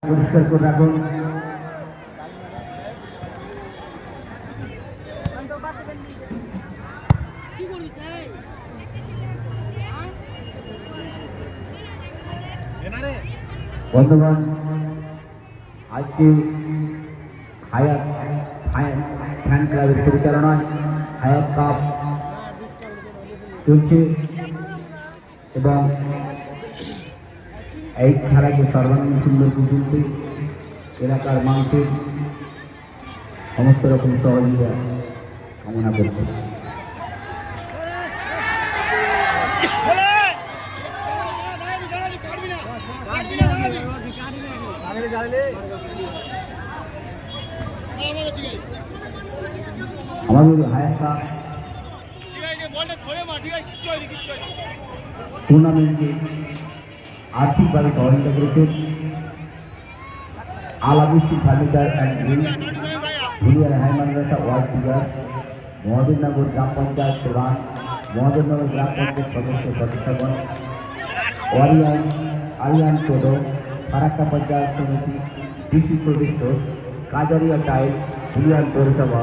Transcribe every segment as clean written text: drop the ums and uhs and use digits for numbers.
পরিষ্কার করে রাখুন। বন্ধুগণ, আজকে হায়াত ফ্যান ক্লাবের পরিচালনায় হায়াত কাপ চলছে এবং এই খেলাকে সর্বাঙ্গীন সুন্দর তুলতে এলাকার মানুষের সমস্ত রকম সহযোগিতা কামনা করছে। আমাদের হায়াত কাপ টুর্নামেন্টে আর্থিকভাবে সহযোগিতা করেছেন আল আবিস্তি furniture and grill, Huliar high madrasa ward figure, Mahadebnagar gram panchayat প্রধান, মহাদেবনগর গ্রাম পঞ্চায়েত সদস্যগণ, আরিয়ান টোডো, ফারাক্কা পঞ্চায়েত সমিতি, ডিসি সদস্য, কাজারিয়া টাইল, হুলিয়ান পৌরসভা,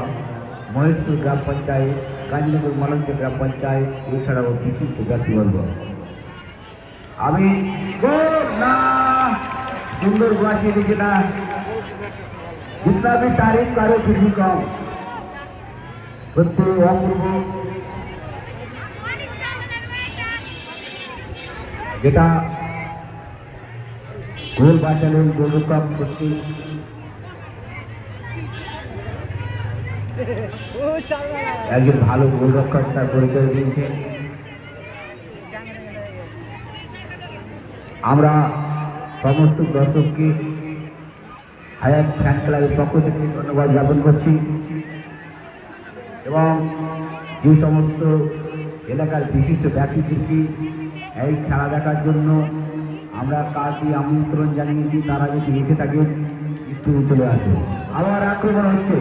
মহেশপুর গ্রাম পঞ্চায়েত, কাঞ্জিনগর মলঞ্চ গ্রাম পঞ্চায়েত, এছাড়াও বিশিষ্ট ব্যক্তিবর্গ। আমি সুন্দর বাঁচিয়ে দিচ্ছি না, जितना भी तारीफ करो फिर भी कम, सत्य अपूर्व যেটা গোল বাঁচালেন গোলরক্ষক সত্যি একজন ভালো গোলরক্ষক তার পরিচয় দিয়েছেন। আমরা সমস্ত দর্শককে হায়াত ফ্যান ক্লাবের পক্ষ থেকে ধন্যবাদ জ্ঞাপন করছি এবং যে সমস্ত এলাকার বিশিষ্ট ব্যক্তিদেরকে এই খেলা দেখার জন্য আমরা কাজে আমন্ত্রণ জানিয়েছি, তারা যদি এসে থাকেন একটু চলে আসে। আবার আক্রমণ হচ্ছে,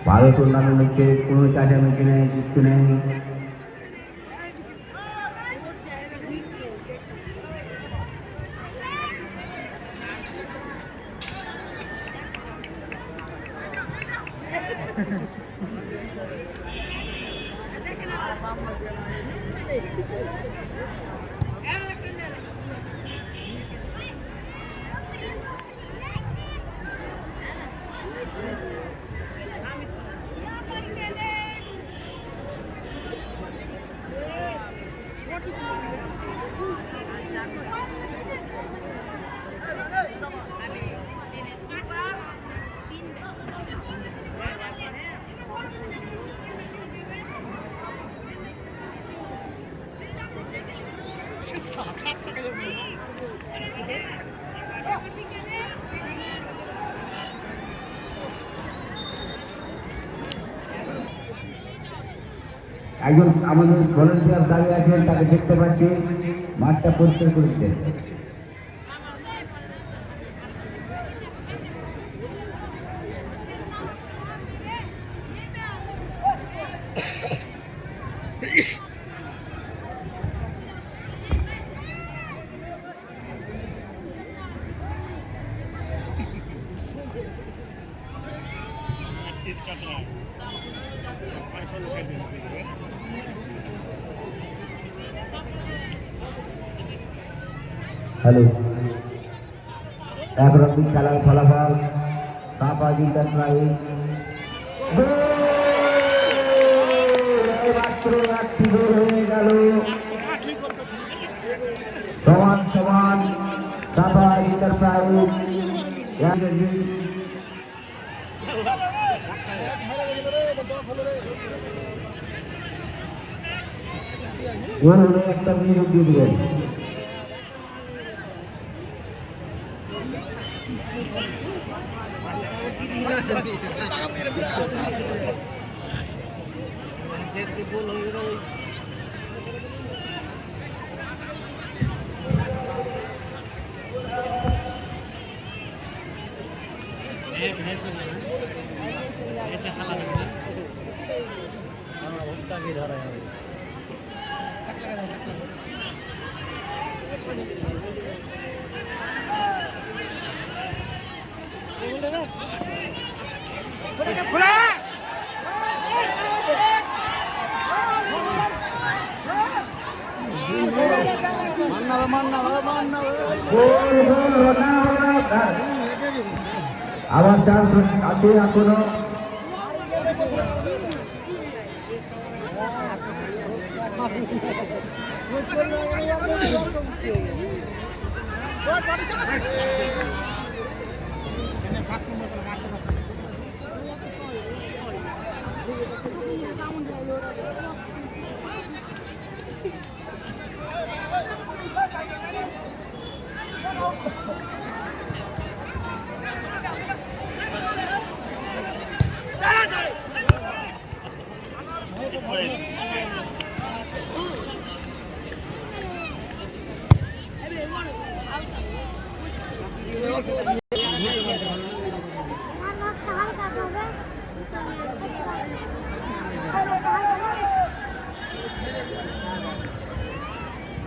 ভালো টুর্নামেন্ট হচ্ছে, কোনো চাচামেচি নেই, কিছু নেই। একজন আমাদের ভলেন্টিয়ার দাঁড়িয়ে আছেন, তাকে দেখতে পাচ্ছি, মাঠটা পরিষ্কার করেছে। হ্যালো, একরকম খেলার ফলাফল সাপাজি প্রায় মাত্র একটি গোল হয়ে গেল। সমান সমান সাপাজি প্রায় গোল হলে একটা মিনিট দিয়ে দেবেন। আবার চান্স আছে এখনো।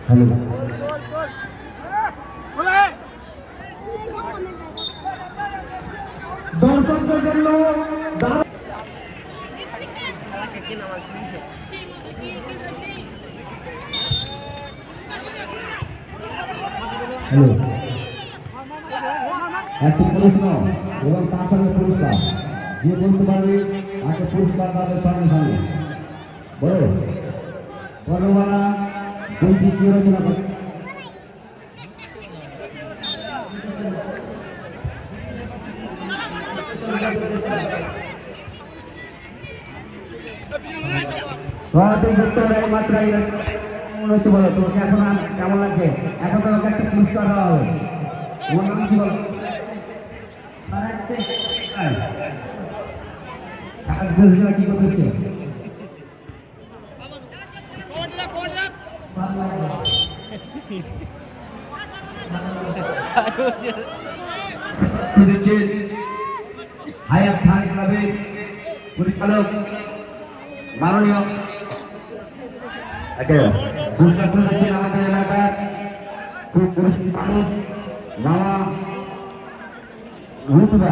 হ্যালো, দর্শকদের জন্য হ্যালো, একটি প্রশ্ন এবং তার সঙ্গে পুরস্কার। যে বলতে পারবে তাকে পুরস্কার তাদের সঙ্গে সঙ্গে বলো। বর্ণমালা বইটি কি রচনা করে? সঠিক উত্তর মাত্রাই মনে হচ্ছে। বলো তোমাকে এখন কেমন লাগছে? এখন তোমাকে একটা পুরস্কার দেওয়া হবে। তোমার নাম কি বলো? কি করতেছে? হায়াত খান ক্লাবের পরিচালক মাননীয় আমাদের এলাকার খুব পরিচিত মানুষ মামা রুটুবা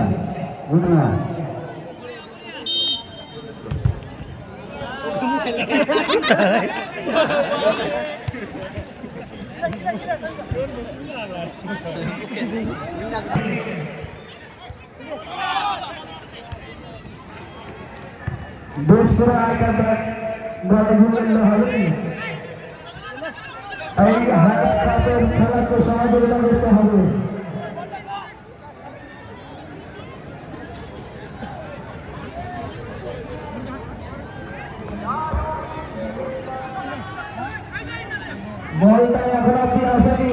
দোষ করে আয়টা হবে। খেলাকে সহযোগিতা করতে হবে। বলটা এখন আপনি আসেনি।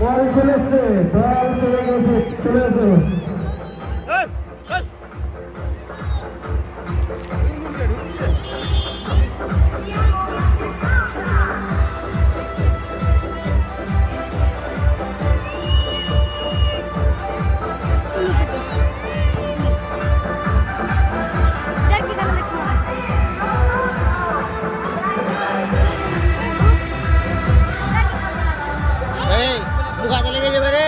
বল চলে এসছে, বল চলে গেছে, চলে এসো। বুকাতে লেগে যাবে রে।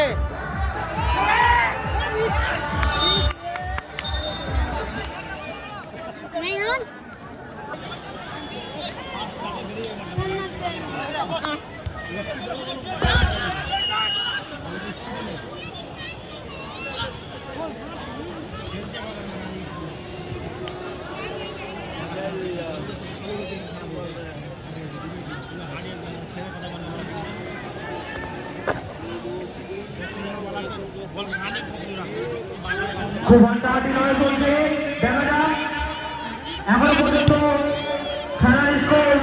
খুব ঘন্টাটি নয় চলছে, দেখা যাক এখনো পর্যন্ত খেলার স্কোর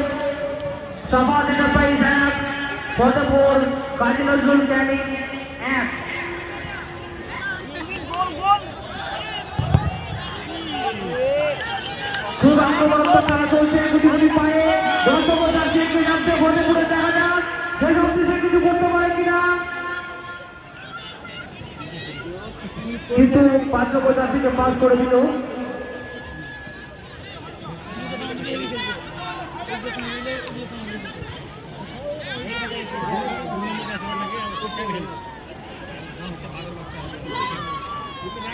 সমাজ এন্টারপ্রাইজ 1, ফতেপুর কাজী নজরুল ক্যানিং 1। খুব আক্রমণাত্মক খেলা চলছে, গুটি পায়ে দর্শক যাচ্ছে ফতেপুরে, দেখা যাক শেষ অব্দি সে কিছু করতে পারে কিনা, কিন্তু 5 নম্বর জার্সিকে পাস করে দিল।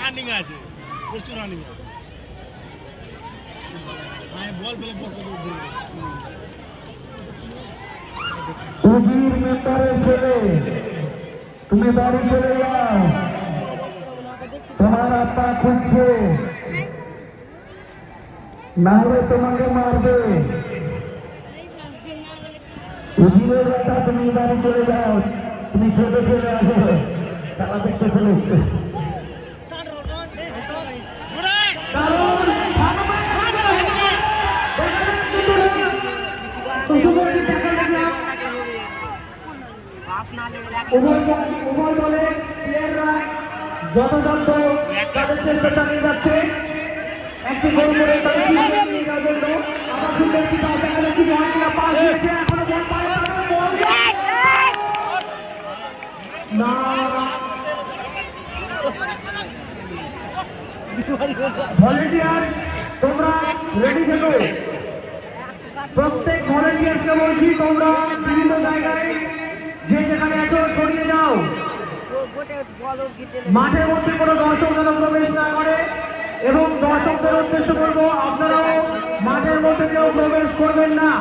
রানিং আছে, প্রচুর রানিং আছে। বল পেলে উজির মেম্বারের ছেলে, তুমি বাড়ি চলে যাও, তোমার আত্মা খুঁজছে, না হলে তোমাকে মারবে। উজিরের বেটা, তুমি বাড়ি চলে যাও, তুমি ছোট ছেলে আসো, খেলা দেখতে চলে এসছে। উভয় দলের প্লেয়াররা যথাসাধ্য তাদের চেষ্টা চালিয়ে যাচ্ছে একটি গোল করে তাদের টিমকে এগিয়ে যাওয়ার জন্য। আবার সুন্দর একটি পাস, এখানে একটি মহানিয়া পাস দিয়েছে, এখনো বল পায় না, বল না। ভলেন্টিয়ার তোমরা রেডি থেকো, প্রত্যেক ভলেন্টিয়ারকে বলছি তোমরা বিভিন্ন জায়গায় যে যেখানে আছো ছড়িয়ে যাও। মাঠের মধ্যে কোনো দর্শক যেন প্রবেশ না করে, এবং দর্শকদের উদ্দেশ্য বলবো আপনারাও মাঠের মধ্যে কেউ প্রবেশ করবেন না।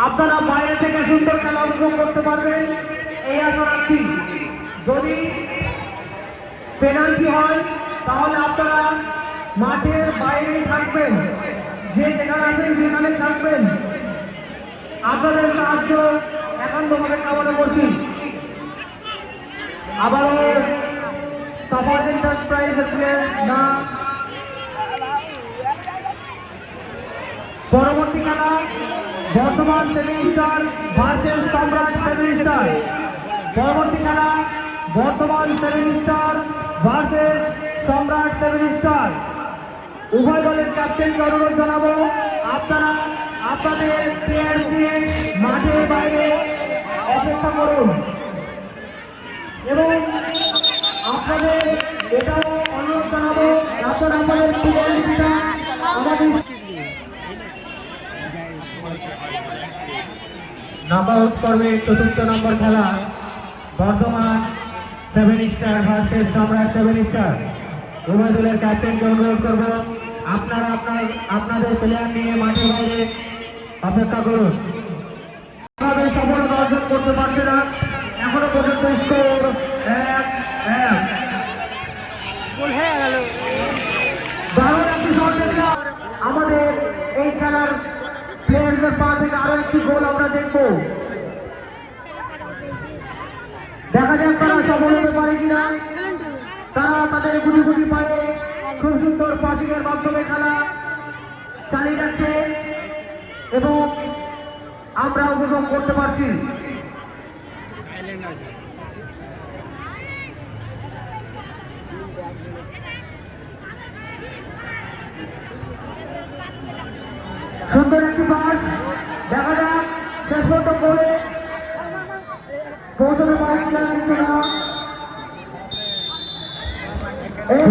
আপনারা বাইরে থেকে সুন্দর খেলা উপভোগ করতে পারবেন এই আশা রাখছি। যদি পেনাল্টি হয় তাহলে আপনারা মাঠের বাইরেই থাকবেন, যে যেখানে আছেন সেখানে থাকবেন। আপনাদের সাহায্য একান্তভাবে কামনা করছি। আবারও সমাজ এন্টারপ্রাইজের প্লেয়ার না, পরবর্তী খেলা বর্তমান 7 স্টার ভার্সেস সম্রাট 7 স্টার। পরবর্তী খেলা বর্তমান 7 স্টার ভার্সেস সম্রাট 7 স্টার। উভয় দলের ক্যাপ্টেনকে অনুরোধ জানাবো আপনারা আপনাদের প্লেয়ার দিয়ে মাঠের বাইরে অপেক্ষা করুন, এবং আপনাদের এটাও অনুরোধ জানাবো আপনারা আমাদের প্লেয়ারটা আমাদের নাম্বার আউট করবে। 4th নম্বর খেলা বর্তমান 7 স্টার ভার্সেস সম্রাট 7 স্টার। উভয় দলের ক্যাপ্টেনকে অনুরোধ করব আপনারা আপনাদের প্লেয়ার নিয়ে মাঠের বাইরে অপেক্ষা করুন। আমাদের সফলতা অর্জন করতে পারছে না, এখনো পর্যন্ত স্কোর 1-1। দারুণ একটি শট দেখলাম। আমাদের এই খেলার প্লেয়ারদের পা থেকে আরো একটি গোল আমরা দেখব, দেখা যাক তারা সফল হতে পারে কিনা। তারা তাদের গুটি পায়ে খুব সুন্দর পাসিংয়ের মাধ্যমে খেলা চালিয়ে যাচ্ছে এবং আমরা উপভোগ করতে পারছি। সুন্দর একটি পাস, দেখা যাক শেষ পর্যন্ত গোলে পৌঁছাতে পারে কিনা, কিন্তু না। এই